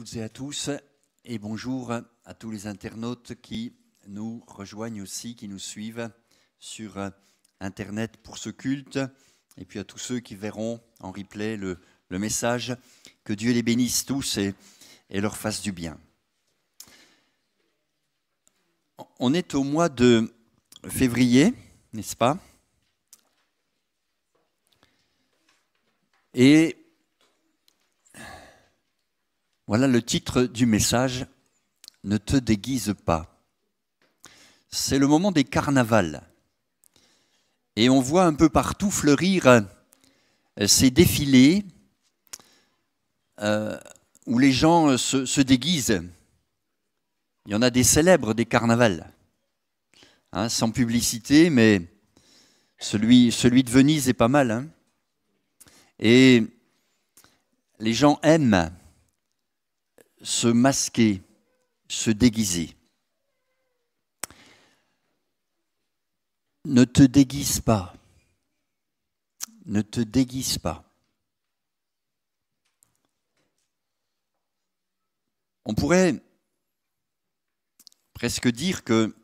toutes et à tous, et bonjour à tous les internautes qui nous rejoignent aussi, qui nous suivent sur Internet pour ce culte, et puis à tous ceux qui verront en replay le message. Que Dieu les bénisse tous et leur fasse du bien. On est au mois de février, n'est-ce pas? Et voilà le titre du message, « Ne te déguise pas ». C'est le moment des carnavals. Et on voit un peu partout fleurir ces défilés où les gens se déguisent. Il y en a des célèbres, des carnavals, hein, sans publicité, mais celui de Venise est pas mal. Hein. Et les gens aiment se masquer, se déguiser. Ne te déguise pas. Ne te déguise pas. On pourrait presque dire que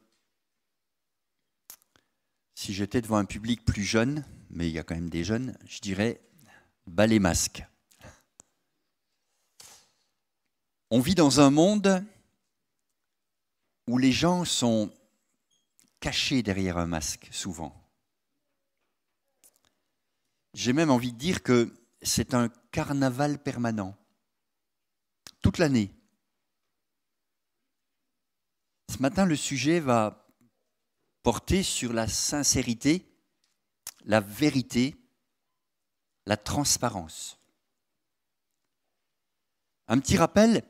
si j'étais devant un public plus jeune, mais il y a quand même des jeunes, je dirais bas les masques. On vit dans un monde où les gens sont cachés derrière un masque, souvent. J'ai même envie de dire que c'est un carnaval permanent, toute l'année. Ce matin, le sujet va porter sur la sincérité, la vérité, la transparence. Un petit rappel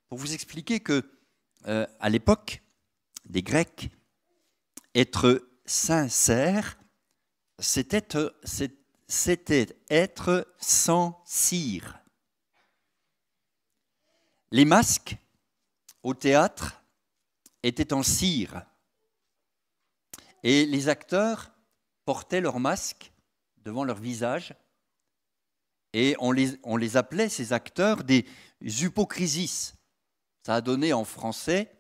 pour vous expliquer que, à l'époque des Grecs, être sincère, c'était être sans cire. Les masques au théâtre étaient en cire et les acteurs portaient leurs masques devant leur visage et on les appelait, ces acteurs, des hypocrisis. Ça a donné en français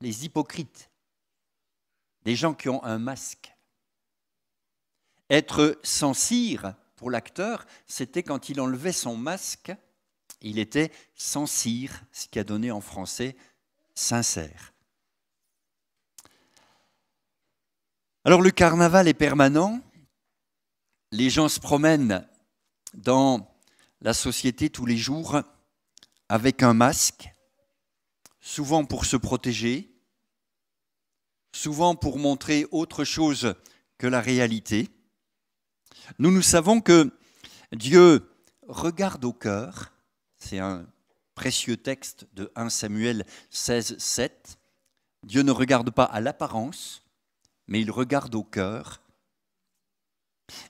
les hypocrites, des gens qui ont un masque. Être sans cire pour l'acteur, c'était quand il enlevait son masque, il était sans cire, ce qui a donné en français sincère. Alors le carnaval est permanent, les gens se promènent dans la société tous les jours avec un masque, souvent pour se protéger, souvent pour montrer autre chose que la réalité. Nous savons que Dieu regarde au cœur, c'est un précieux texte de 1 Samuel 16, 7. Dieu ne regarde pas à l'apparence, mais il regarde au cœur.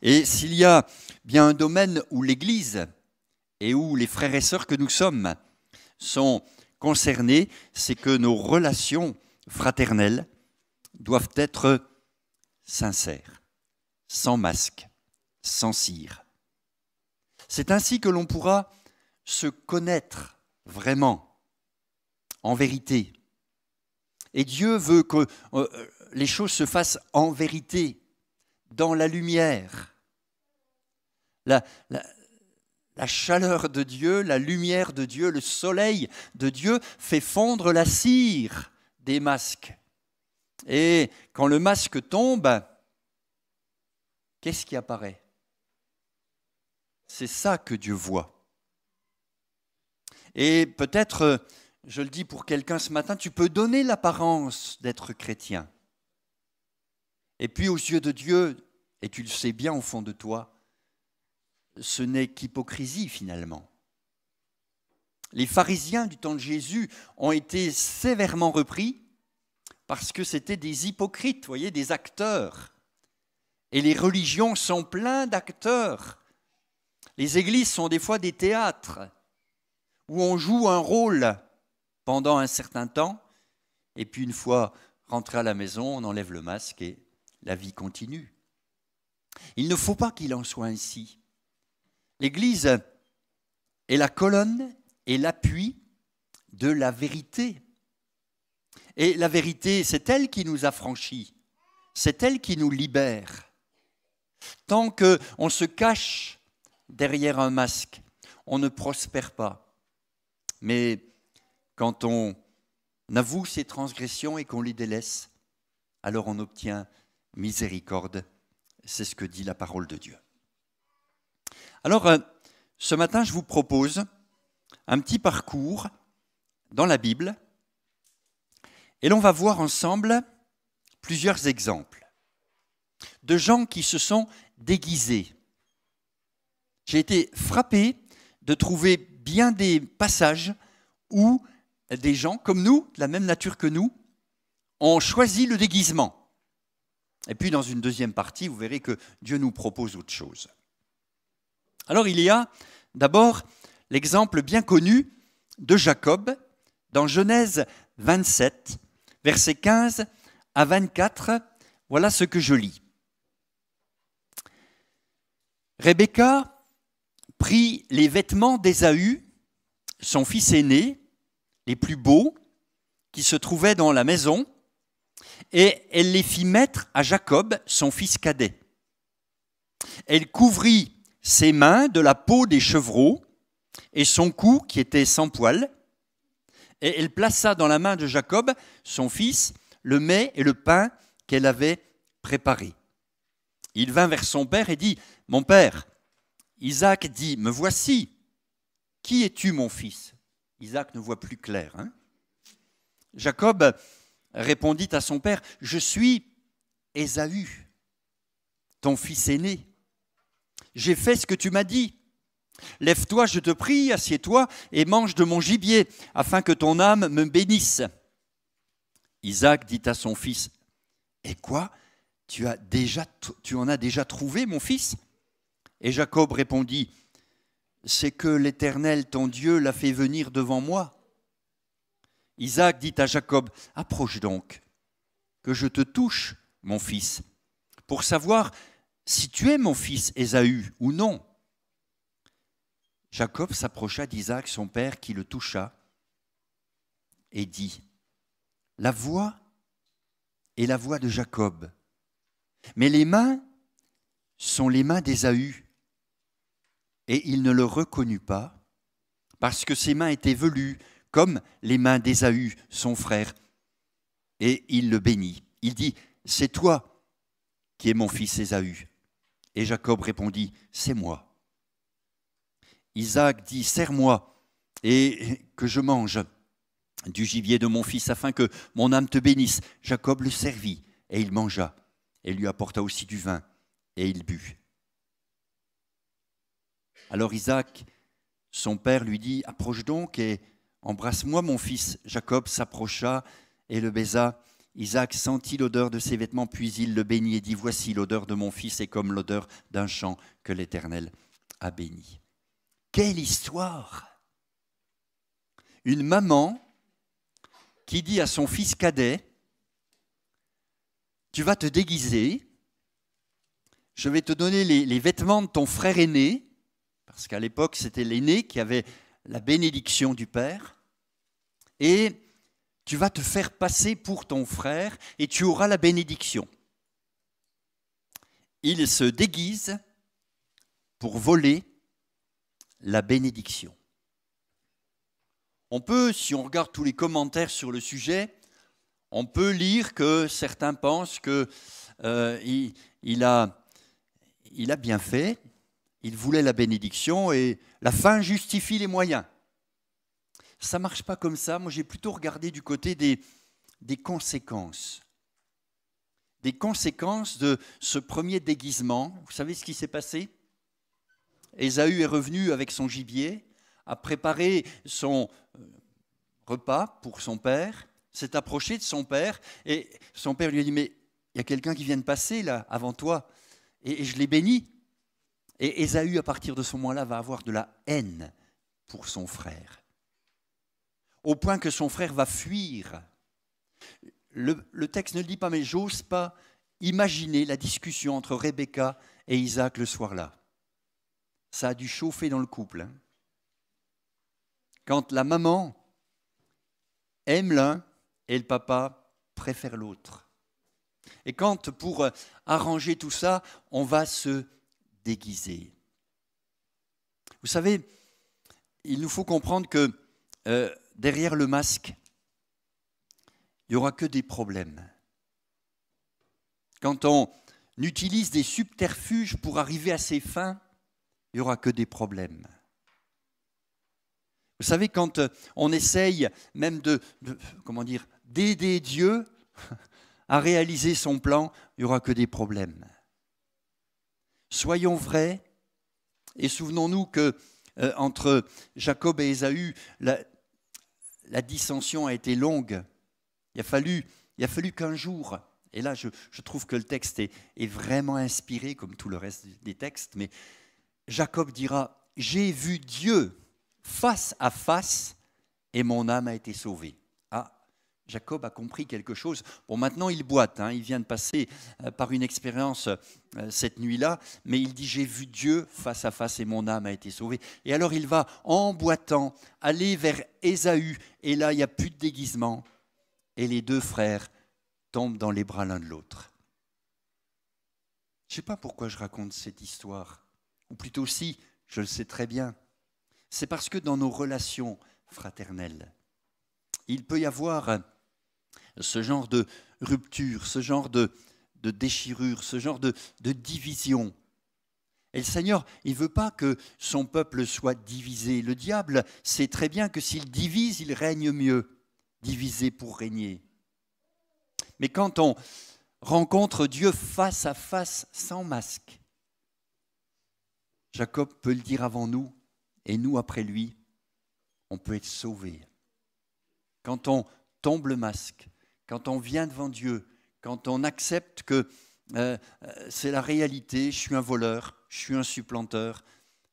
Et s'il y a bien un domaine où l'Église et où les frères et sœurs que nous sommes sont concernés, c'est que nos relations fraternelles doivent être sincères, sans masque, sans cire. C'est ainsi que l'on pourra se connaître vraiment, en vérité. Et Dieu veut que les choses se fassent en vérité, dans la lumière. La chaleur de Dieu, la lumière de Dieu, le soleil de Dieu fait fondre la cire des masques. Et quand le masque tombe, qu'est-ce qui apparaît? C'est ça que Dieu voit. Et peut-être, je le dis pour quelqu'un ce matin, tu peux donner l'apparence d'être chrétien. Et puis aux yeux de Dieu, et tu le sais bien au fond de toi, ce n'est qu'hypocrisie finalement. Les pharisiens du temps de Jésus ont été sévèrement repris parce que c'était des hypocrites, vous voyez, des acteurs. Et les religions sont pleines d'acteurs. Les églises sont des fois des théâtres où on joue un rôle pendant un certain temps et puis une fois rentré à la maison, on enlève le masque et la vie continue. Il ne faut pas qu'il en soit ainsi. L'Église est la colonne et l'appui de la vérité. Et la vérité, c'est elle qui nous affranchit, c'est elle qui nous libère. Tant qu'on se cache derrière un masque, on ne prospère pas. Mais quand on avoue ses transgressions et qu'on les délaisse, alors on obtient miséricorde. C'est ce que dit la parole de Dieu. Alors, ce matin, je vous propose un petit parcours dans la Bible et l'on va voir ensemble plusieurs exemples de gens qui se sont déguisés. J'ai été frappé de trouver bien des passages où des gens comme nous, de la même nature que nous, ont choisi le déguisement. Et puis dans une deuxième partie, vous verrez que Dieu nous propose autre chose. Alors il y a d'abord l'exemple bien connu de Jacob dans Genèse 27, versets 15 à 24. Voilà ce que je lis. Rebecca prit les vêtements d'Ésaü, son fils aîné, les plus beaux, qui se trouvaient dans la maison, et elle les fit mettre à Jacob, son fils cadet. Elle couvrit ses mains de la peau des chevreaux et son cou qui était sans poil, et elle plaça dans la main de Jacob, son fils, le mets et le pain qu'elle avait préparés. Il vint vers son père et dit, « Mon père !» Isaac dit, « Me voici. Qui es-tu, mon fils ?» Isaac ne voit plus clair. Jacob répondit à son père, « Je suis Ésaü, ton fils aîné. J'ai fait ce que tu m'as dit. Lève-toi, je te prie, assieds-toi et mange de mon gibier, afin que ton âme me bénisse. » Isaac dit à son fils, « Et quoi ? Tu en as déjà trouvé, mon fils ?» Et Jacob répondit, « C'est que l'Éternel, ton Dieu, l'a fait venir devant moi. » Isaac dit à Jacob, « Approche donc, que je te touche, mon fils, pour savoir si tu es mon fils Ésaü ou non. » Jacob s'approcha d'Isaac, son père, qui le toucha, et dit, « La voix est la voix de Jacob, mais les mains sont les mains d'Ésaü. » Et il ne le reconnut pas, parce que ses mains étaient velues, comme les mains d'Ésaü, son frère. Et il le bénit. Il dit, « C'est toi qui es mon fils Ésaü. » Et Jacob répondit, « C'est moi. » Isaac dit, « Serre-moi et que je mange du gibier de mon fils, afin que mon âme te bénisse. » Jacob le servit, et il mangea, et lui apporta aussi du vin, et il but. Alors Isaac, son père, lui dit, « Approche donc et embrasse-moi, mon fils. » Jacob s'approcha et le baisa. Isaac sentit l'odeur de ses vêtements, puis il le bénit et dit, « Voici, l'odeur de mon fils est comme l'odeur d'un champ que l'Éternel a béni. » Quelle histoire! Une maman qui dit à son fils cadet, « Tu vas te déguiser, je vais te donner les vêtements de ton frère aîné, parce qu'à l'époque, c'était l'aîné qui avait la bénédiction du père. Et tu vas te faire passer pour ton frère et tu auras la bénédiction. » Il se déguise pour voler la bénédiction. On peut, si on regarde tous les commentaires sur le sujet, on peut lire que certains pensent qu'il a bien fait. Il voulait la bénédiction et la fin justifie les moyens. Ça ne marche pas comme ça. Moi, j'ai plutôt regardé du côté des conséquences. Des conséquences de ce premier déguisement. Vous savez ce qui s'est passé ? Ésaü est revenu avec son gibier, a préparé son repas pour son père, s'est approché de son père et son père lui a dit « Mais il y a quelqu'un qui vient de passer là, avant toi, et je l'ai béni. » Et Ésaü, à partir de ce moment-là, va avoir de la haine pour son frère, au point que son frère va fuir. Le texte ne le dit pas, mais j'ose pas imaginer la discussion entre Rebecca et Isaac le soir-là. Ça a dû chauffer dans le couple. Quand la maman aime l'un et le papa préfère l'autre. Et quand, pour arranger tout ça, on va se déguiser. Vous savez, il nous faut comprendre que derrière le masque, il n'y aura que des problèmes. Quand on utilise des subterfuges pour arriver à ses fins, il n'y aura que des problèmes. Vous savez, quand on essaye même d'aider Dieu à réaliser son plan, il n'y aura que des problèmes. Soyons vrais et souvenons-nous que entre Jacob et Ésaü, la dissension a été longue. Il a fallu qu'un jour, et là je trouve que le texte est vraiment inspiré comme tout le reste des textes, mais Jacob dira « J'ai vu Dieu face à face et mon âme a été sauvée ». Ah, Jacob a compris quelque chose. Bon, maintenant il boite, il vient de passer par une expérience cette nuit-là, mais il dit « J'ai vu Dieu face à face et mon âme a été sauvée ». Et alors il va, en boitant, aller vers Ésaü, et là il n'y a plus de déguisement, et les deux frères tombent dans les bras l'un de l'autre. Je ne sais pas pourquoi je raconte cette histoire, ou plutôt si, je le sais très bien. C'est parce que dans nos relations fraternelles, il peut y avoir ce genre de rupture, ce genre de déchirure, ce genre de division. Et le Seigneur, il ne veut pas que son peuple soit divisé. Le diable sait très bien que s'il divise, il règne mieux. Diviser pour régner. Mais quand on rencontre Dieu face à face, sans masque, Jacob peut le dire avant nous, et nous après lui, on peut être sauvés. Quand on tombe le masque, quand on vient devant Dieu, quand on accepte que c'est la réalité, je suis un voleur, je suis un supplanteur,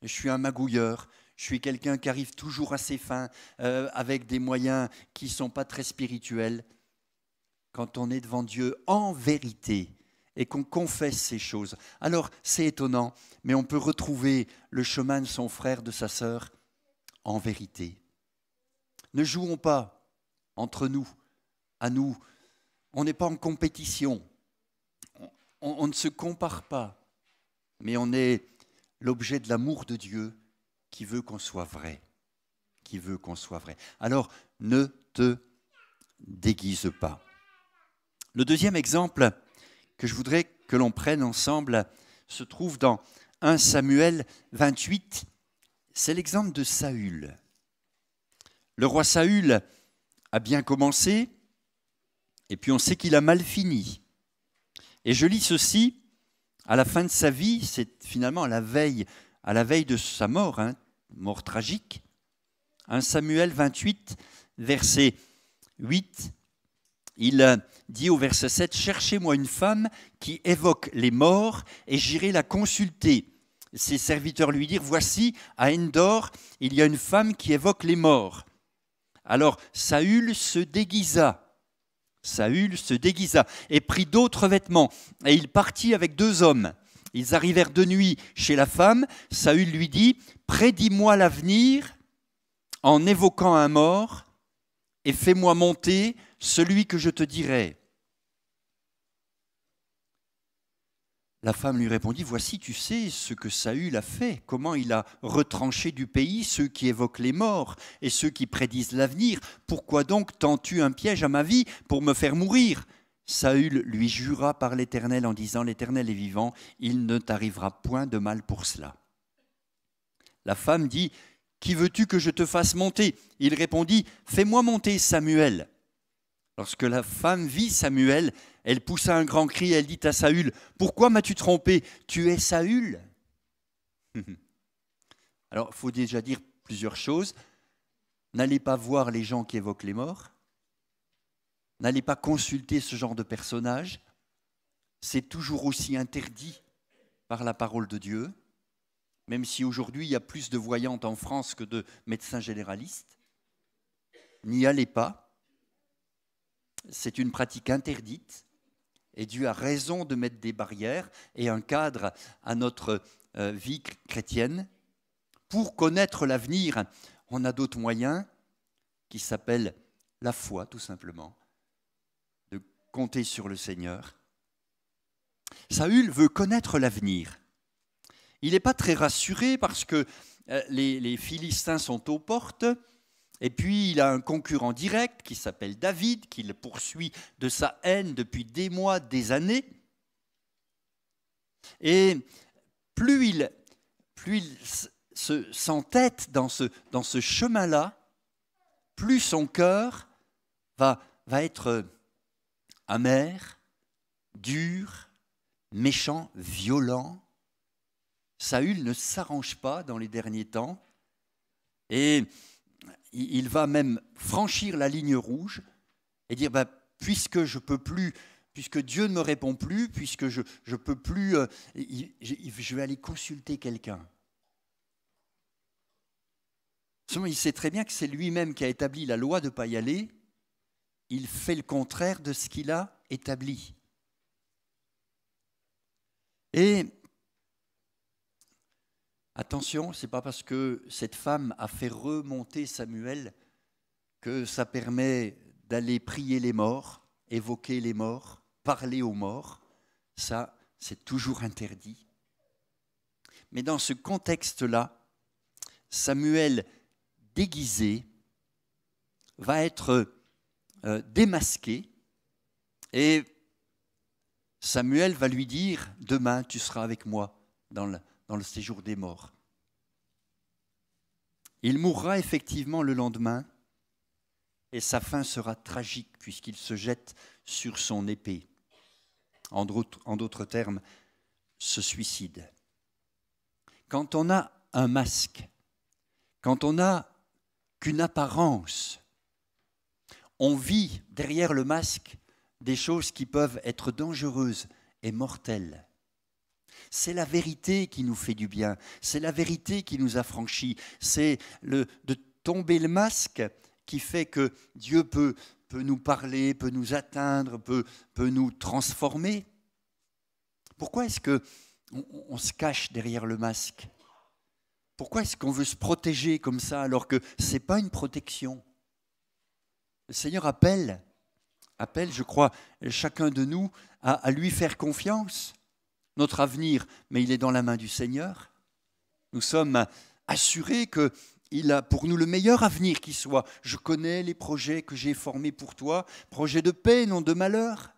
je suis un magouilleur, je suis quelqu'un qui arrive toujours à ses fins avec des moyens qui ne sont pas très spirituels. Quand on est devant Dieu en vérité et qu'on confesse ces choses, alors c'est étonnant, mais on peut retrouver le chemin de son frère, de sa sœur, en vérité. Ne jouons pas entre nous, à nous. On n'est pas en compétition. On ne se compare pas, mais on est l'objet de l'amour de Dieu qui veut qu'on soit vrai, qui veut qu'on soit vrai. Alors, ne te déguise pas. Le deuxième exemple que je voudrais que l'on prenne ensemble se trouve dans 1 Samuel 28. C'est l'exemple de Saül. Le roi Saül a bien commencé, et puis on sait qu'il a mal fini. Et je lis ceci, à la fin de sa vie, c'est finalement à la veille de sa mort, mort tragique. 1 Samuel 28, verset 8, il dit au verset 7, « Cherchez-moi une femme qui évoque les morts et j'irai la consulter. » Ses serviteurs lui dirent, « Voici, à Endor, il y a une femme qui évoque les morts. » Alors Saül se déguisa et prit d'autres vêtements et il partit avec 2 hommes. Ils arrivèrent de nuit chez la femme. Saül lui dit, « Prédis-moi l'avenir en évoquant un mort et fais-moi monter celui que je te dirai. » La femme lui répondit, « Voici, tu sais ce que Saül a fait, comment il a retranché du pays ceux qui évoquent les morts et ceux qui prédisent l'avenir. Pourquoi donc tends-tu un piège à ma vie pour me faire mourir ?» Saül lui jura par l'Éternel en disant, « L'Éternel est vivant, il ne t'arrivera point de mal pour cela. » La femme dit, « Qui veux-tu que je te fasse monter ?» Il répondit, « Fais-moi monter Samuel. » Lorsque la femme vit Samuel, elle poussa un grand cri et elle dit à Saül, « Pourquoi m'as-tu trompé? Tu es Saül ?» Alors, il faut déjà dire plusieurs choses. N'allez pas voir les gens qui évoquent les morts. N'allez pas consulter ce genre de personnage. C'est toujours aussi interdit par la parole de Dieu, même si aujourd'hui il y a plus de voyantes en France que de médecins généralistes. N'y allez pas. C'est une pratique interdite et Dieu a raison de mettre des barrières et un cadre à notre vie chrétienne. Pour connaître l'avenir, on a d'autres moyens qui s'appellent la foi tout simplement, de compter sur le Seigneur. Saül veut connaître l'avenir. Il n'est pas très rassuré parce que les Philistins sont aux portes, et puis il a un concurrent direct qui s'appelle David, qui le poursuit de sa haine depuis des mois, des années. Et plus il s'entête dans ce chemin-là, plus son cœur va être amer, dur, méchant, violent. Saül ne s'arrange pas dans les derniers temps et il va même franchir la ligne rouge et dire puisque je peux plus, puisque Dieu ne me répond plus, puisque je peux plus, je vais aller consulter quelqu'un. Seulement, il sait très bien que c'est lui-même qui a établi la loi de ne pas y aller. Il fait le contraire de ce qu'il a établi. Et attention, ce n'est pas parce que cette femme a fait remonter Samuel que ça permet d'aller prier les morts, évoquer les morts, parler aux morts. Ça, c'est toujours interdit. Mais dans ce contexte-là, Samuel déguisé va être démasqué et Samuel va lui dire « Demain, tu seras avec moi dans le séjour des morts. » Il mourra effectivement le lendemain et sa fin sera tragique puisqu'il se jette sur son épée. En d'autres termes, se suicide. Quand on a un masque, quand on n'a qu'une apparence, on vit derrière le masque des choses qui peuvent être dangereuses et mortelles. C'est la vérité qui nous fait du bien, c'est la vérité qui nous affranchit, c'est de tomber le masque qui fait que Dieu peut nous parler, peut nous atteindre, peut nous transformer. Pourquoi est-ce qu'on se cache derrière le masque ? Pourquoi est-ce qu'on veut se protéger comme ça alors que ce n'est pas une protection ? Le Seigneur appelle, je crois, chacun de nous à lui faire confiance. Notre avenir, mais il est dans la main du Seigneur. Nous sommes assurés qu'il a pour nous le meilleur avenir qui soit. Je connais les projets que j'ai formés pour toi, projets de paix, non de malheur.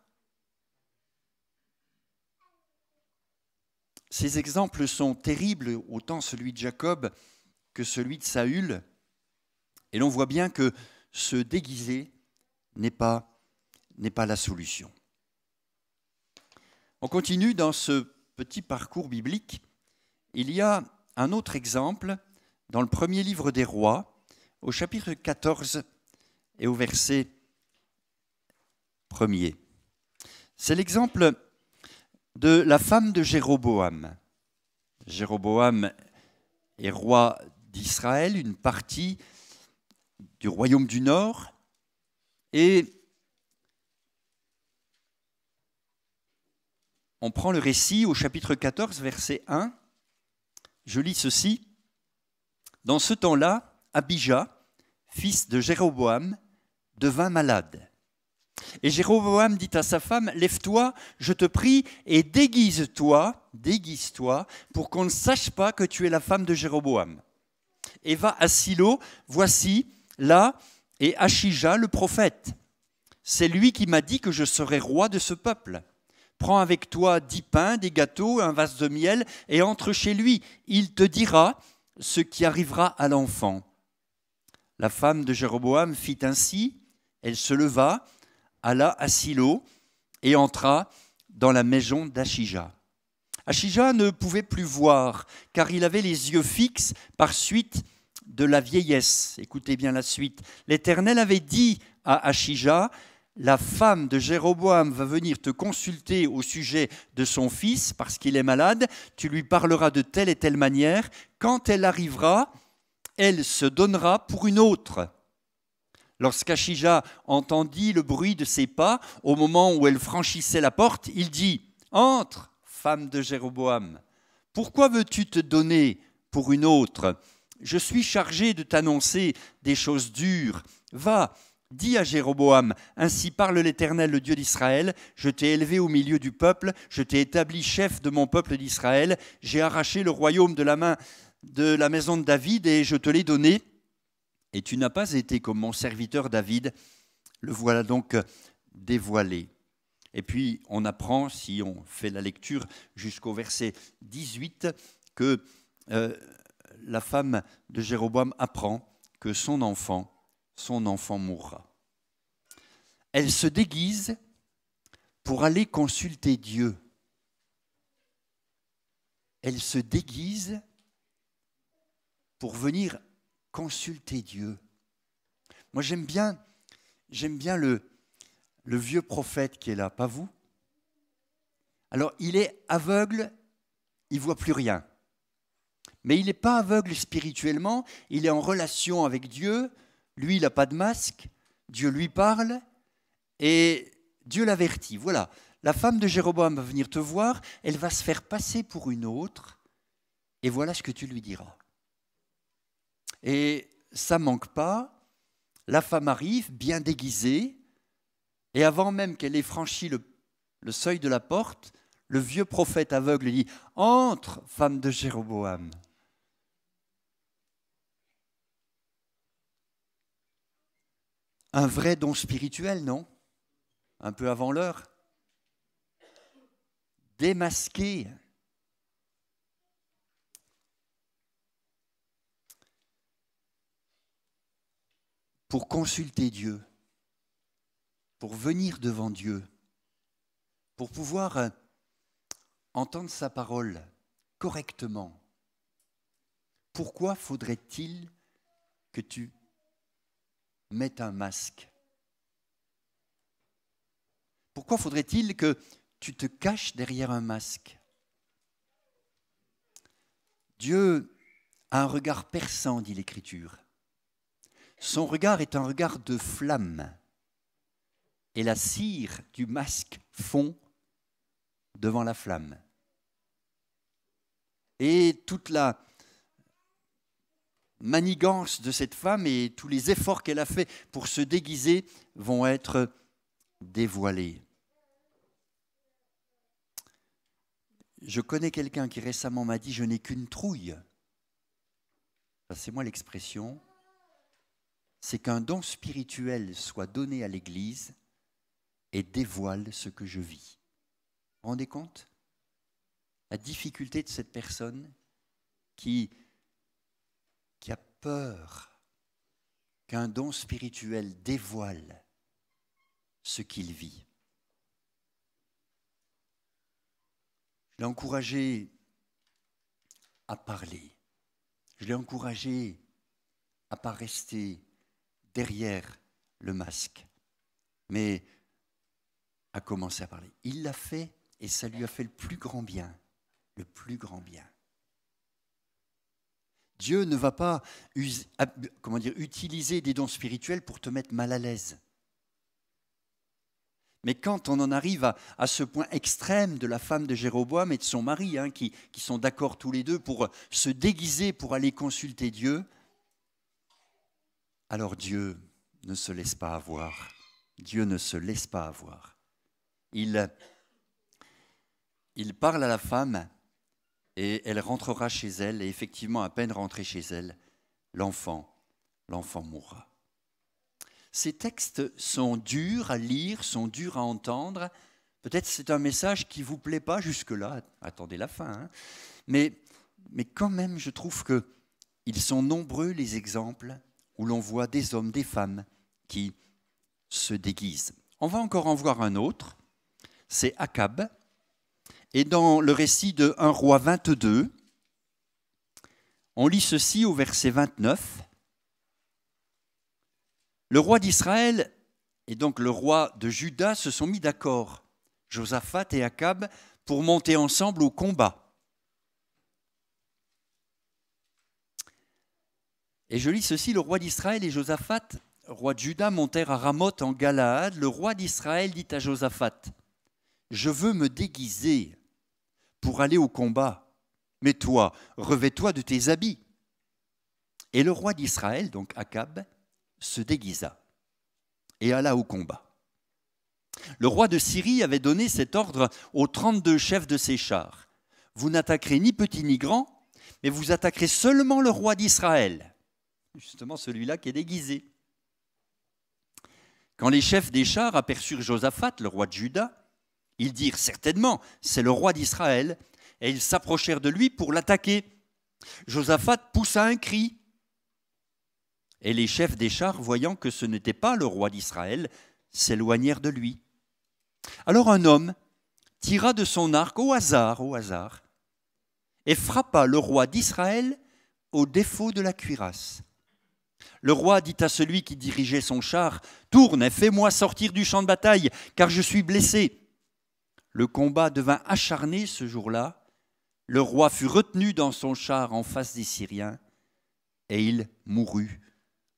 Ces exemples sont terribles, autant celui de Jacob que celui de Saül. Et l'on voit bien que se déguiser n'est pas la solution. On continue dans ce petit parcours biblique. Il y a un autre exemple dans le premier livre des Rois, au chapitre 14 et au verset 1er. C'est l'exemple de la femme de Jéroboam. Jéroboam est roi d'Israël, une partie du royaume du Nord, et on prend le récit au chapitre 14, verset 1. Je lis ceci. Dans ce temps-là, Abija, fils de Jéroboam, devint malade. Et Jéroboam dit à sa femme, « Lève-toi, je te prie, et déguise-toi, pour qu'on ne sache pas que tu es la femme de Jéroboam. Et va à Silo, voici, là, et Achija, le prophète. C'est lui qui m'a dit que je serais roi de ce peuple. Prends avec toi 10 pains, des gâteaux, un vase de miel, et entre chez lui. Il te dira ce qui arrivera à l'enfant. » La femme de Jéroboam fit ainsi, elle se leva, alla à Silo et entra dans la maison d'Achija. Achija ne pouvait plus voir, car il avait les yeux fixes par suite de la vieillesse. Écoutez bien la suite. L'Éternel avait dit à Achija, « La femme de Jéroboam va venir te consulter au sujet de son fils parce qu'il est malade. Tu lui parleras de telle et telle manière. Quand elle arrivera, elle se donnera pour une autre. » Lorsqu'Achija entendit le bruit de ses pas, au moment où elle franchissait la porte, il dit « Entre, femme de Jéroboam, pourquoi veux-tu te donner pour une autre ? Je suis chargé de t'annoncer des choses dures. Va, Dis à Jéroboam, ainsi parle l'Éternel, le Dieu d'Israël, je t'ai élevé au milieu du peuple, je t'ai établi chef de mon peuple d'Israël, j'ai arraché le royaume de la main de la maison de David et je te l'ai donné. Et tu n'as pas été comme mon serviteur David, le voilà donc dévoilé. Et puis on apprend, si on fait la lecture jusqu'au verset 18, que la femme de Jéroboam apprend que son enfant mourra. Elle se déguise pour aller consulter Dieu. Elle se déguise pour venir consulter Dieu. Moi, j'aime bien le vieux prophète qui est là, pas vous? Alors, il est aveugle, il ne voit plus rien. Mais il n'est pas aveugle spirituellement, il est en relation avec Dieu. Lui, il n'a pas de masque, Dieu lui parle et Dieu l'avertit. Voilà, la femme de Jéroboam va venir te voir, elle va se faire passer pour une autre et voilà ce que tu lui diras. Et ça ne manque pas, la femme arrive bien déguisée et avant même qu'elle ait franchi le seuil de la porte, le vieux prophète aveugle dit « Entre, femme de Jéroboam !» Un vrai don spirituel, non? Un peu avant l'heure. Démasqué. Pour consulter Dieu, pour venir devant Dieu, pour pouvoir entendre sa parole correctement. Pourquoi faudrait-il que tu mettes un masque? Pourquoi faudrait-il que tu te caches derrière un masque? Dieu a un regard perçant, dit l'Écriture. Son regard est un regard de flamme. Et la cire du masque fond devant la flamme. Et toute la manigance de cette femme et tous les efforts qu'elle a fait pour se déguiser vont être dévoilés. Je connais quelqu'un qui récemment m'a dit « je n'ai qu'une trouille ». Passez-moi l'expression. C'est qu'un don spirituel soit donné à l'Église et dévoile ce que je vis. Vous vous rendez compte? La difficulté de cette personne qui a peur qu'un don spirituel dévoile ce qu'il vit. Je l'ai encouragé à parler. Je l'ai encouragé à ne pas rester derrière le masque, mais à commencer à parler. Il l'a fait et ça lui a fait le plus grand bien. Le plus grand bien. Dieu ne va pas utiliser des dons spirituels pour te mettre mal à l'aise. Mais quand on en arrive à ce point extrême de la femme de Jéroboam et de son mari, qui sont d'accord tous les deux pour se déguiser pour aller consulter Dieu, alors Dieu ne se laisse pas avoir. Dieu ne se laisse pas avoir. Il parle à la femme et elle rentrera chez elle. Et effectivement, à peine rentrée chez elle, l'enfant mourra. Ces textes sont durs à lire, sont durs à entendre. Peut-être c'est un message qui ne vous plaît pas jusque-là. Attendez la fin. Mais quand même, je trouve qu'ils sont nombreux les exemples où l'on voit des hommes, des femmes qui se déguisent. On va encore en voir un autre, c'est Akab. Et dans le récit de 1 Roi 22, on lit ceci au verset 29. Le roi d'Israël et donc le roi de Juda se sont mis d'accord, Josaphat et Akab, pour monter ensemble au combat. Et je lis ceci, le roi d'Israël et Josaphat, roi de Juda, montèrent à Ramoth en Galaad. Le roi d'Israël dit à Josaphat, « Je veux me déguiser pour aller au combat, mais toi, revêt-toi de tes habits. » Et le roi d'Israël, donc Akab, se déguisa. et alla au combat. Le roi de Syrie avait donné cet ordre aux 32 chefs de ses chars. Vous n'attaquerez ni petit ni grand, mais vous attaquerez seulement le roi d'Israël. Justement celui-là qui est déguisé. Quand les chefs des chars aperçurent Josaphat, le roi de Juda, ils dirent certainement, c'est le roi d'Israël, et ils s'approchèrent de lui pour l'attaquer. Josaphat poussa un cri, et les chefs des chars, voyant que ce n'était pas le roi d'Israël, s'éloignèrent de lui. Alors un homme tira de son arc au hasard, et frappa le roi d'Israël au défaut de la cuirasse. Le roi dit à celui qui dirigeait son char, « Tourne et fais-moi sortir du champ de bataille, car je suis blessé. » Le combat devint acharné ce jour-là. Le roi fut retenu dans son char en face des Syriens, et il mourut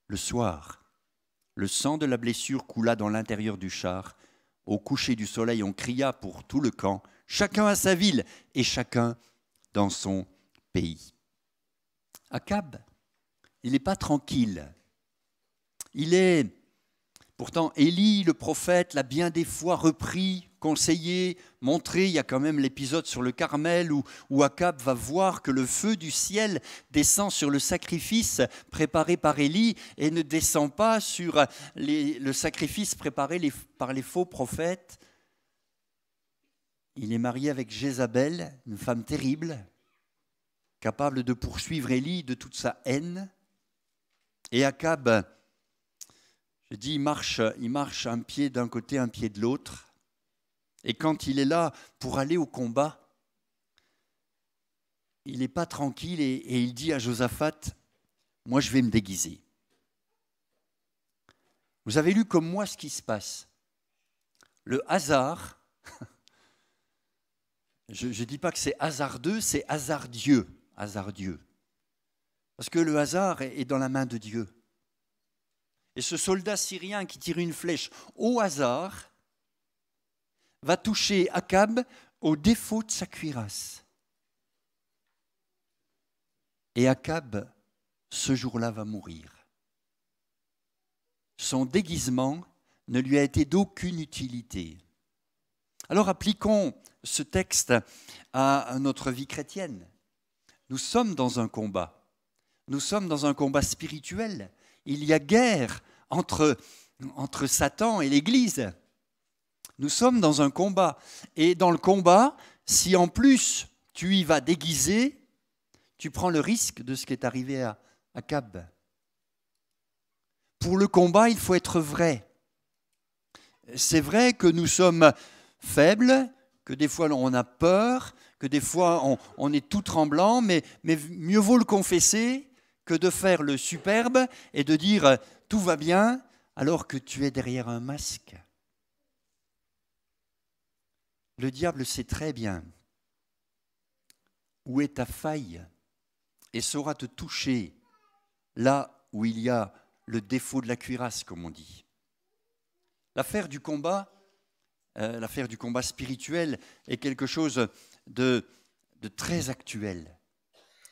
le soir. Le sang de la blessure coula dans l'intérieur du char. Au coucher du soleil, on cria pour tout le camp, chacun à sa ville et chacun dans son pays. Akab, il n'est pas tranquille. Pourtant, Élie, le prophète, l'a bien des fois repris, conseillé, montré. Il y a quand même l'épisode sur le Carmel où Akab va voir que le feu du ciel descend sur le sacrifice préparé par Élie et ne descend pas sur le sacrifice préparé par les faux prophètes. Il est marié avec Jézabel, une femme terrible, capable de poursuivre Élie de toute sa haine. Et Akab, je dis, il marche un pied d'un côté, un pied de l'autre. Et quand il est là pour aller au combat, il n'est pas tranquille et il dit à Josaphat, « Moi, je vais me déguiser. » Vous avez lu comme moi ce qui se passe. Le hasard, je ne dis pas que c'est hasardeux, c'est hasardieux. Parce que le hasard est dans la main de Dieu. Et ce soldat syrien qui tire une flèche au hasard va toucher Akab au défaut de sa cuirasse. Et Akab, ce jour-là, va mourir. Son déguisement ne lui a été d'aucune utilité. Alors appliquons ce texte à notre vie chrétienne. Nous sommes dans un combat. Nous sommes dans un combat spirituel. Il y a guerre entre Satan et l'Église. Nous sommes dans un combat. Et dans le combat, si en plus tu y vas déguisé, tu prends le risque de ce qui est arrivé à Akab. Pour le combat, il faut être vrai. C'est vrai que nous sommes faibles, que des fois on a peur, que des fois on est tout tremblant, mais mieux vaut le confesser que de faire le superbe et de dire « tout va bien » alors que tu es derrière un masque. Le diable sait très bien où est ta faille et saura te toucher là où il y a le défaut de la cuirasse, comme on dit. L'affaire du combat spirituel est quelque chose de très actuel.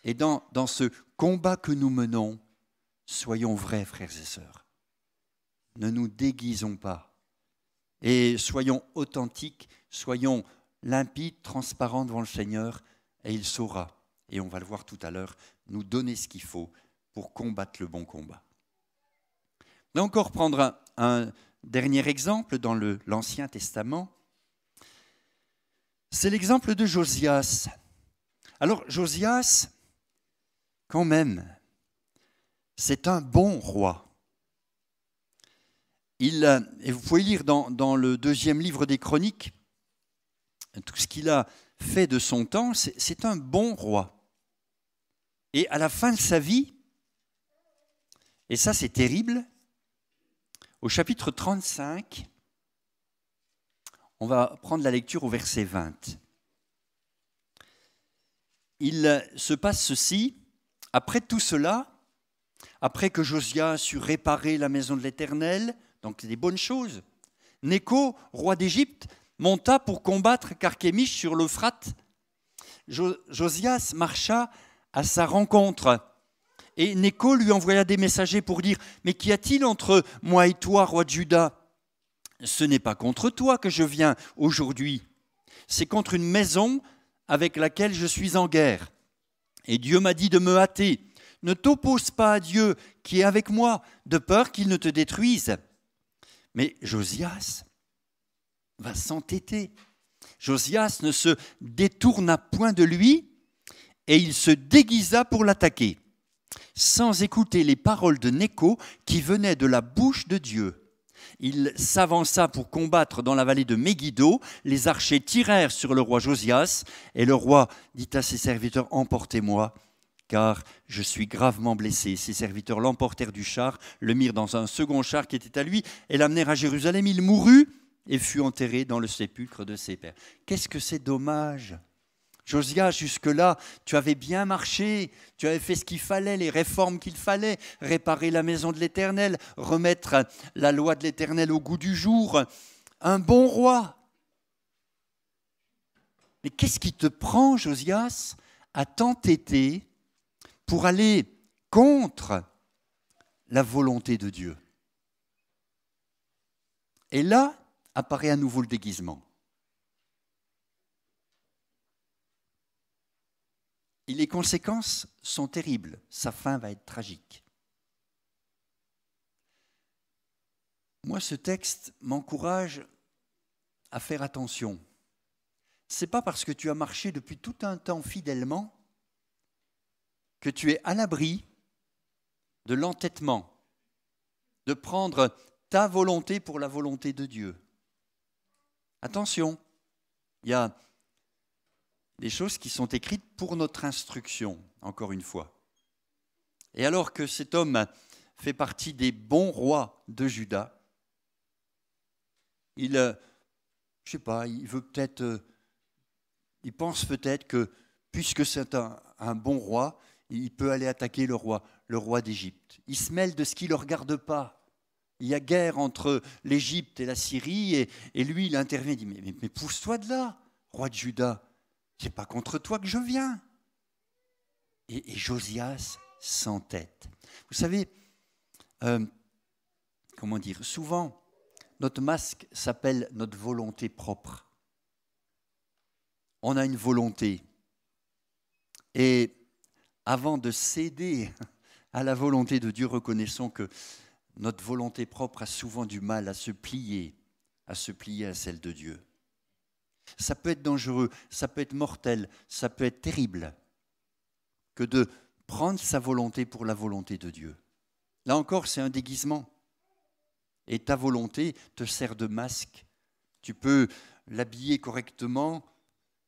Et dans ce combat que nous menons, soyons vrais, frères et sœurs. Ne nous déguisons pas. Et soyons authentiques, soyons limpides, transparents devant le Seigneur, et il saura, et on va le voir tout à l'heure, nous donner ce qu'il faut pour combattre le bon combat. On va encore prendre un dernier exemple dans l'Ancien Testament. C'est l'exemple de Josias. Alors Josias, quand même, c'est un bon roi. Et vous pouvez lire dans le 2e livre des Chroniques, tout ce qu'il a fait de son temps, c'est un bon roi. Et à la fin de sa vie, et ça c'est terrible, au chapitre 35, on va prendre la lecture au verset 20. Il se passe ceci, après tout cela, après que Josias eut réparé la maison de l'Éternel, donc des bonnes choses, Nécho, roi d'Égypte, monta pour combattre Carchemish sur l'Euphrate. Josias marcha à sa rencontre. Et Nécho lui envoya des messagers pour dire « Mais qu'y a-t-il entre moi et toi, roi de Juda ?» ce n'est pas contre toi que je viens aujourd'hui, c'est contre une maison avec laquelle je suis en guerre. Et Dieu m'a dit de me hâter. Ne t'oppose pas à Dieu qui est avec moi, de peur qu'il ne te détruise. » Mais Josias va s'entêter. Josias ne se détourna point de lui et il se déguisa pour l'attaquer, sans écouter les paroles de Nécho qui venaient de la bouche de Dieu. Il s'avança pour combattre dans la vallée de Megiddo. Les archers tirèrent sur le roi Josias et le roi dit à ses serviteurs « Emportez-moi, car je suis gravement blessé. » Ses serviteurs l'emportèrent du char, le mirent dans un second char qui était à lui et l'amenèrent à Jérusalem. Il mourut et fut enterré dans le sépulcre de ses pères. Qu'est-ce que c'est dommage! Josias, jusque-là, tu avais bien marché, tu avais fait ce qu'il fallait, les réformes qu'il fallait, réparer la maison de l'Éternel, remettre la loi de l'Éternel au goût du jour. Un bon roi. Mais qu'est-ce qui te prend, Josias, à t'entêter pour aller contre la volonté de Dieu? Et là apparaît à nouveau le déguisement. Et les conséquences sont terribles. Sa fin va être tragique. Moi, ce texte m'encourage à faire attention. Ce n'est pas parce que tu as marché depuis tout un temps fidèlement que tu es à l'abri de l'entêtement, de prendre ta volonté pour la volonté de Dieu. Attention, il y a des choses qui sont écrites pour notre instruction, encore une fois. Et alors que cet homme fait partie des bons rois de Juda, il veut peut-être, il pense peut-être que puisque c'est un bon roi, il peut aller attaquer le roi d'Égypte. Il se mêle de ce qui ne le regarde pas. Il y a guerre entre l'Égypte et la Syrie, et lui, il intervient, il dit mais pousse-toi de là, roi de Juda. C'est pas contre toi que je viens. Et Josias s'entête. Vous savez, souvent, notre masque s'appelle notre volonté propre. On a une volonté. Et avant de céder à la volonté de Dieu, reconnaissons que notre volonté propre a souvent du mal à se plier à celle de Dieu. Ça peut être dangereux, ça peut être mortel, ça peut être terrible que de prendre sa volonté pour la volonté de Dieu. Là encore, c'est un déguisement. Et ta volonté te sert de masque. Tu peux l'habiller correctement,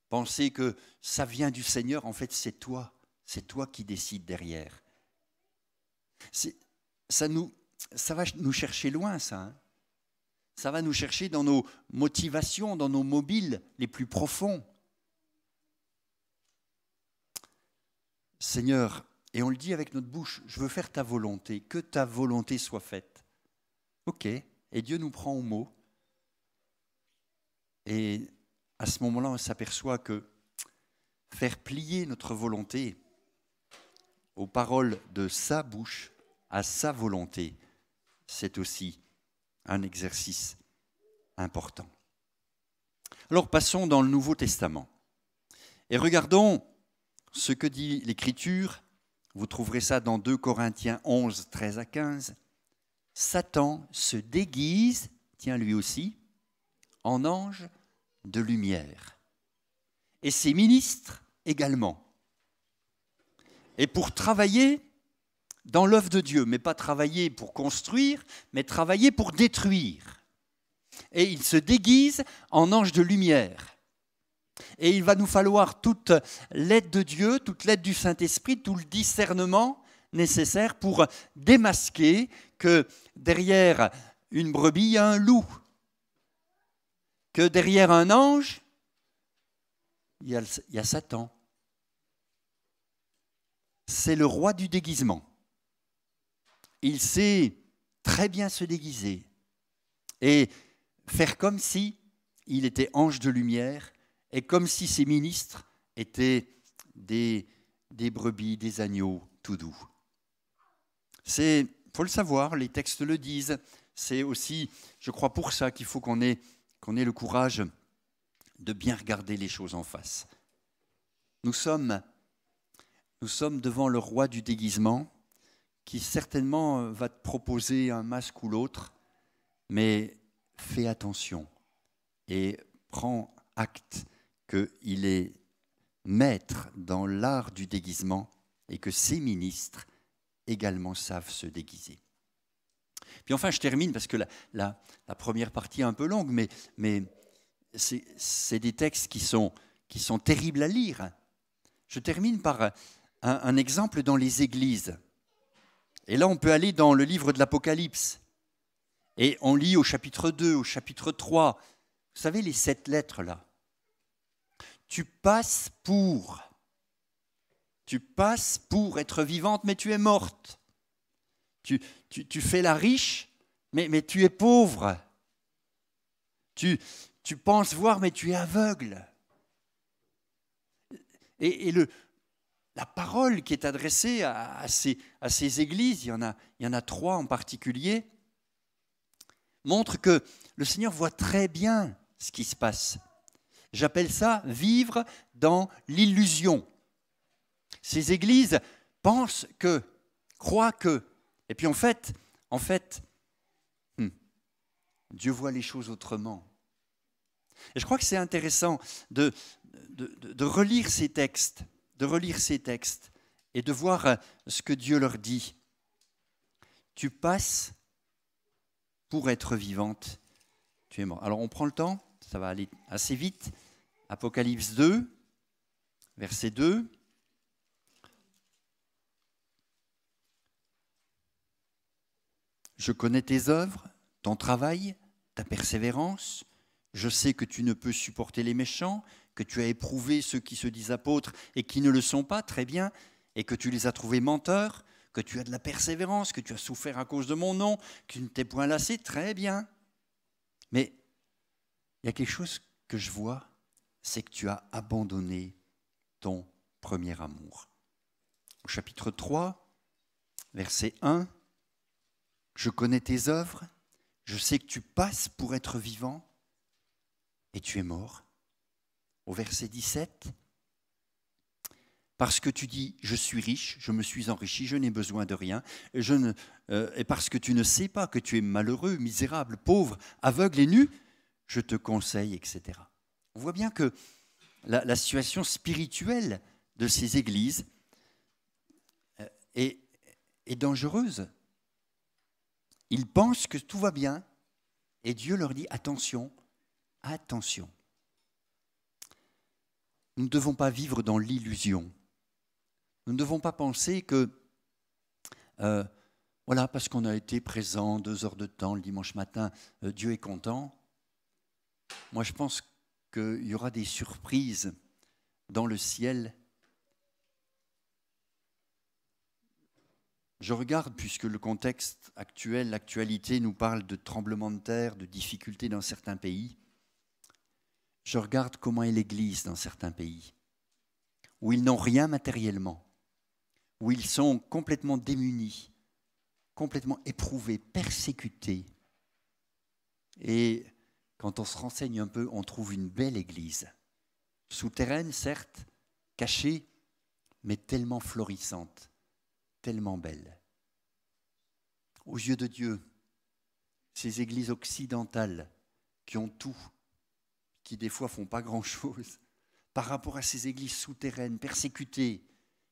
penser que ça vient du Seigneur. En fait, c'est toi qui décides derrière. Ça va nous chercher loin, ça. Hein. Ça va nous chercher dans nos motivations, dans nos mobiles les plus profonds. Seigneur, et on le dit avec notre bouche, je veux faire ta volonté, que ta volonté soit faite. Ok, et Dieu nous prend au mot. Et à ce moment-là, on s'aperçoit que faire plier notre volonté aux paroles de sa bouche, à sa volonté, c'est aussi un exercice important. Alors passons dans le Nouveau Testament et regardons ce que dit l'Écriture. Vous trouverez ça dans 2 Corinthiens 11, 13 à 15. Satan se déguise, tiens lui aussi, en ange de lumière. Et ses ministres également. Et pour travailler dans l'œuvre de Dieu, mais pas travailler pour construire, mais travailler pour détruire. Et il se déguise en ange de lumière. Et il va nous falloir toute l'aide de Dieu, toute l'aide du Saint-Esprit, tout le discernement nécessaire pour démasquer que derrière une brebis, il y a un loup. Que derrière un ange, il y a Satan. C'est le roi du déguisement. Il sait très bien se déguiser et faire comme si il était ange de lumière et comme si ses ministres étaient des brebis, des agneaux tout doux. Faut le savoir, les textes le disent, C'est aussi, je crois, pour ça qu'il faut qu'on ait le courage de bien regarder les choses en face. Nous sommes devant le roi du déguisement qui certainement va te proposer un masque ou l'autre, mais fais attention et prends acte qu'il est maître dans l'art du déguisement et que ses ministres également savent se déguiser. Puis enfin, je termine parce que la première partie est un peu longue, mais c'est des textes qui sont terribles à lire. Je termine par un exemple dans les églises. Et là, on peut aller dans le livre de l'Apocalypse. Et on lit au chapitre 2, au chapitre 3. Vous savez, les 7 lettres là. Tu passes pour être vivante, mais tu es morte. Tu fais la riche, mais tu es pauvre. Tu penses voir, mais tu es aveugle. Et la parole qui est adressée à ces églises, il y en a 3 en particulier, montre que le Seigneur voit très bien ce qui se passe. J'appelle ça vivre dans l'illusion. Ces églises pensent que, croient que, et puis en fait, Dieu voit les choses autrement. Et je crois que c'est intéressant de relire ces textes, et de voir ce que Dieu leur dit. Tu passes pour être vivante, tu es mort. Alors on prend le temps, ça va aller assez vite. Apocalypse 2, verset 2. Je connais tes œuvres, ton travail, ta persévérance. Je sais que tu ne peux supporter les méchants, que tu as éprouvé ceux qui se disent apôtres et qui ne le sont pas, très bien, et que tu les as trouvés menteurs, que tu as de la persévérance, que tu as souffert à cause de mon nom, que tu ne t'es point lassé, très bien. Mais il y a quelque chose que je vois, c'est que tu as abandonné ton premier amour. Au chapitre 3, verset 1, je connais tes œuvres, je sais que tu passes pour être vivant et tu es mort. Au verset 17, parce que tu dis, je suis riche, je me suis enrichi, je n'ai besoin de rien, et parce que tu ne sais pas que tu es malheureux, misérable, pauvre, aveugle et nu, je te conseille, etc. On voit bien que la situation spirituelle de ces églises est dangereuse. Ils pensent que tout va bien et Dieu leur dit attention, attention. Nous ne devons pas vivre dans l'illusion. Nous ne devons pas penser que, voilà, parce qu'on a été présent 2 heures de temps le dimanche matin, Dieu est content. Moi, je pense qu'il y aura des surprises dans le ciel. Je regarde, puisque le contexte actuel, l'actualité nous parle de tremblements de terre, de difficultés dans certains pays. Je regarde comment est l'Église dans certains pays, où ils n'ont rien matériellement, où ils sont complètement démunis, complètement éprouvés, persécutés. Et quand on se renseigne un peu, on trouve une belle Église, souterraine certes, cachée, mais tellement florissante, tellement belle. Aux yeux de Dieu, ces églises occidentales qui ont tout, qui des fois font pas grand-chose, par rapport à ces églises souterraines, persécutées,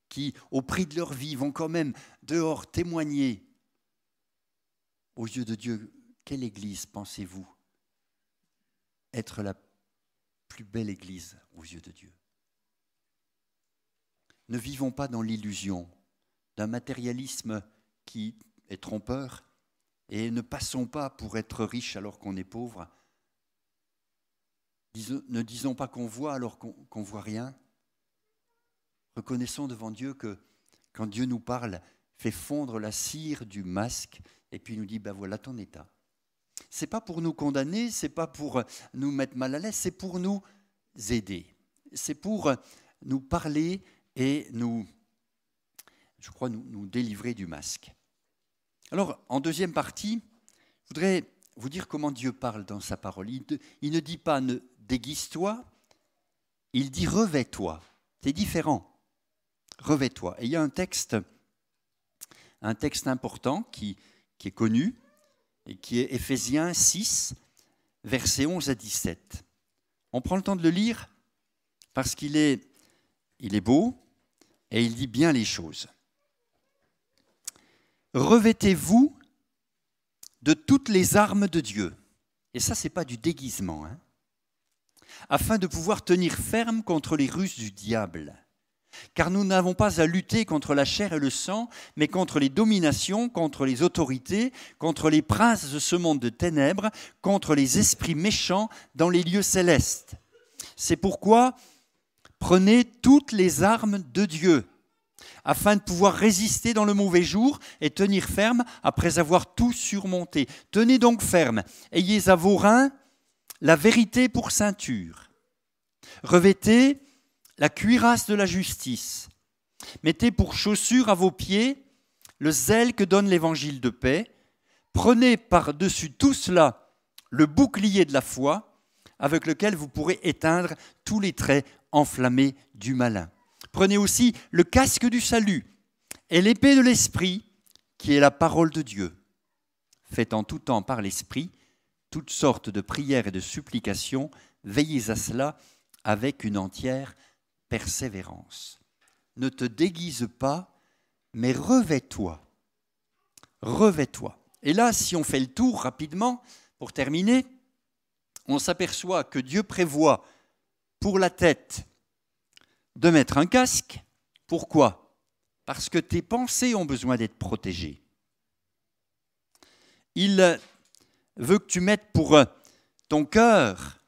qui, au prix de leur vie, vont quand même dehors témoigner. Aux yeux de Dieu, quelle église pensez-vous être la plus belle église aux yeux de Dieu? Ne vivons pas dans l'illusion d'un matérialisme qui est trompeur et ne passons pas pour être riches alors qu'on est pauvre. Ne disons pas qu'on voit alors qu'on ne voit rien. Reconnaissons devant Dieu que quand Dieu nous parle, fait fondre la cire du masque et puis nous dit, ben voilà ton état. Ce n'est pas pour nous condamner, ce n'est pas pour nous mettre mal à l'aise, c'est pour nous aider. C'est pour nous parler et nous délivrer du masque. Alors, en deuxième partie, Je voudrais vous dire comment Dieu parle dans sa parole. Il ne dit pas « ne déguise-toi », il dit « revêt-toi ». C'est différent. Revêt-toi. Et il y a un texte important qui est connu, et qui est Éphésiens 6, versets 11 à 17. On prend le temps de le lire parce qu'il est beau et il dit bien les choses. Revêtez-vous de toutes les armes de Dieu. Et ça, ce n'est pas du déguisement, hein, afin de pouvoir tenir ferme contre les ruses du diable. Car nous n'avons pas à lutter contre la chair et le sang, mais contre les dominations, contre les autorités, contre les princes de ce monde de ténèbres, contre les esprits méchants dans les lieux célestes. C'est pourquoi prenez toutes les armes de Dieu, afin de pouvoir résister dans le mauvais jour et tenir ferme après avoir tout surmonté. Tenez donc ferme, ayez à vos reins la vérité pour ceinture. Revêtez la cuirasse de la justice. Mettez pour chaussure à vos pieds le zèle que donne l'évangile de paix. Prenez par-dessus tout cela le bouclier de la foi, avec lequel vous pourrez éteindre tous les traits enflammés du malin. Prenez aussi le casque du salut et l'épée de l'esprit, qui est la parole de Dieu. Faites en tout temps par l'esprit toutes sortes de prières et de supplications. Veillez à cela avec une entière persévérance. Ne te déguise pas, mais revêt-toi. Revêt-toi. Et là, si on fait le tour rapidement, pour terminer, on s'aperçoit que Dieu prévoit pour la tête de mettre un casque. Pourquoi ? Parce que tes pensées ont besoin d'être protégées. Il veut que tu mettes pour ton cœur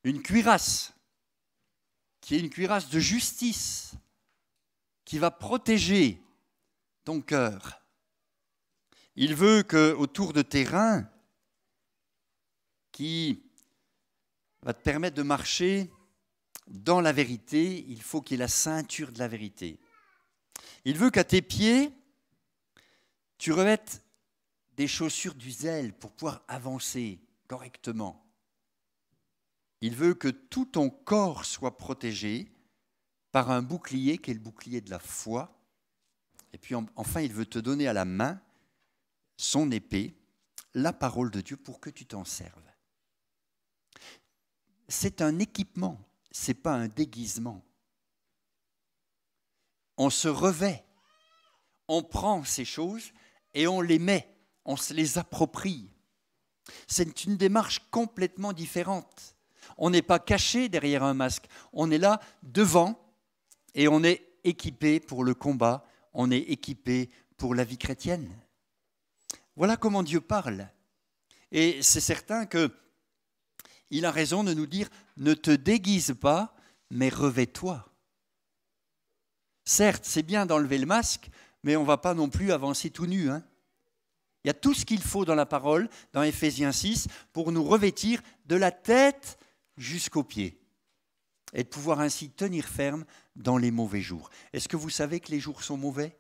une cuirasse, qui est une cuirasse de justice, qui va protéger ton cœur. Il veut qu'autour de tes reins, qui va te permettre de marcher dans la vérité, il faut qu'il y ait la ceinture de la vérité. Il veut qu'à tes pieds, tu revêtes des chaussures du zèle pour pouvoir avancer correctement. Il veut que tout ton corps soit protégé par un bouclier qui est le bouclier de la foi. Et puis enfin, il veut te donner à la main son épée, la parole de Dieu, pour que tu t'en serves. C'est un équipement, ce n'est pas un déguisement. On se revêt, on prend ces choses et on les met, on se les approprie. C'est une démarche complètement différente. On n'est pas caché derrière un masque, on est là devant et on est équipé pour le combat, on est équipé pour la vie chrétienne. Voilà comment Dieu parle. Et c'est certain qu'il a raison de nous dire « ne te déguise pas, mais revêt-toi ». Certes, c'est bien d'enlever le masque, mais on ne va pas non plus avancer tout nu, hein. Il y a tout ce qu'il faut dans la parole, dans Éphésiens 6, pour nous revêtir de la tête jusqu'aux pieds et de pouvoir ainsi tenir ferme dans les mauvais jours. Est-ce que vous savez que les jours sont mauvais ?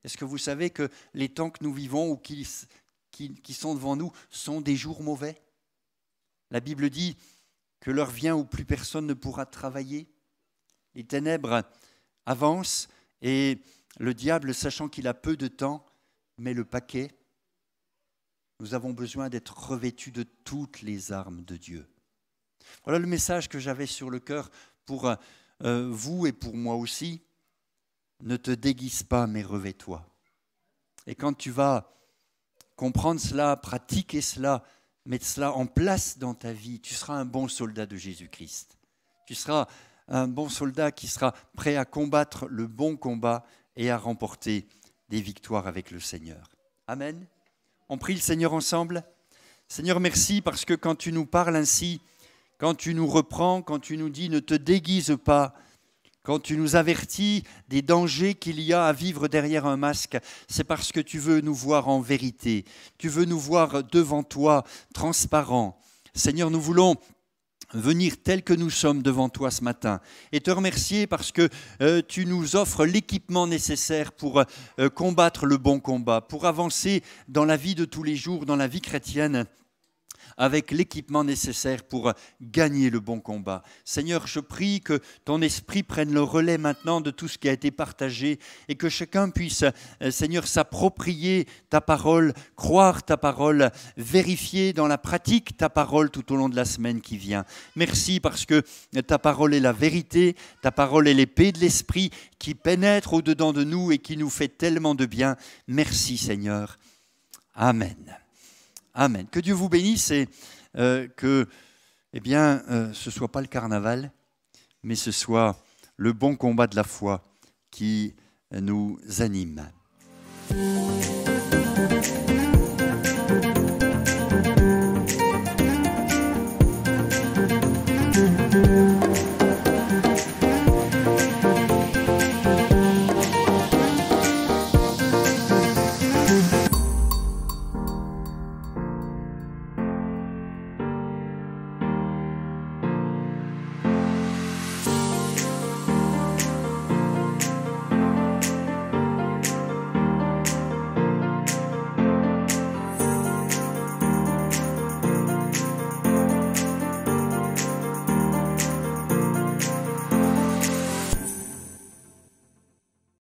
Est-ce que vous savez que les temps que nous vivons ou qui sont devant nous sont des jours mauvais ? La Bible dit que l'heure vient où plus personne ne pourra travailler. Les ténèbres avancent et le diable, sachant qu'il a peu de temps, met le paquet. Nous avons besoin d'être revêtus de toutes les armes de Dieu. Voilà le message que j'avais sur le cœur pour vous et pour moi aussi. Ne te déguise pas, mais revêt-toi. Et quand tu vas comprendre cela, pratiquer cela, mettre cela en place dans ta vie, tu seras un bon soldat de Jésus-Christ. Tu seras un bon soldat qui sera prêt à combattre le bon combat et à remporter des victoires avec le Seigneur. Amen. On prie le Seigneur ensemble. Seigneur, merci parce que quand tu nous parles ainsi, quand tu nous reprends, quand tu nous dis « ne te déguise pas », quand tu nous avertis des dangers qu'il y a à vivre derrière un masque, c'est parce que tu veux nous voir en vérité. Tu veux nous voir devant toi, transparent. Seigneur, nous voulons venir tel que nous sommes devant toi ce matin et te remercier parce que tu nous offres l'équipement nécessaire pour combattre le bon combat, pour avancer dans la vie de tous les jours, dans la vie chrétienne, avec l'équipement nécessaire pour gagner le bon combat. Seigneur, je prie que ton esprit prenne le relais maintenant de tout ce qui a été partagé et que chacun puisse, Seigneur, s'approprier ta parole, croire ta parole, vérifier dans la pratique ta parole tout au long de la semaine qui vient. Merci parce que ta parole est la vérité, ta parole est l'épée de l'esprit qui pénètre au-dedans de nous et qui nous fait tellement de bien. Merci Seigneur. Amen. Amen. Que Dieu vous bénisse et que ce ne soit pas le carnaval, mais ce soit le bon combat de la foi qui nous anime.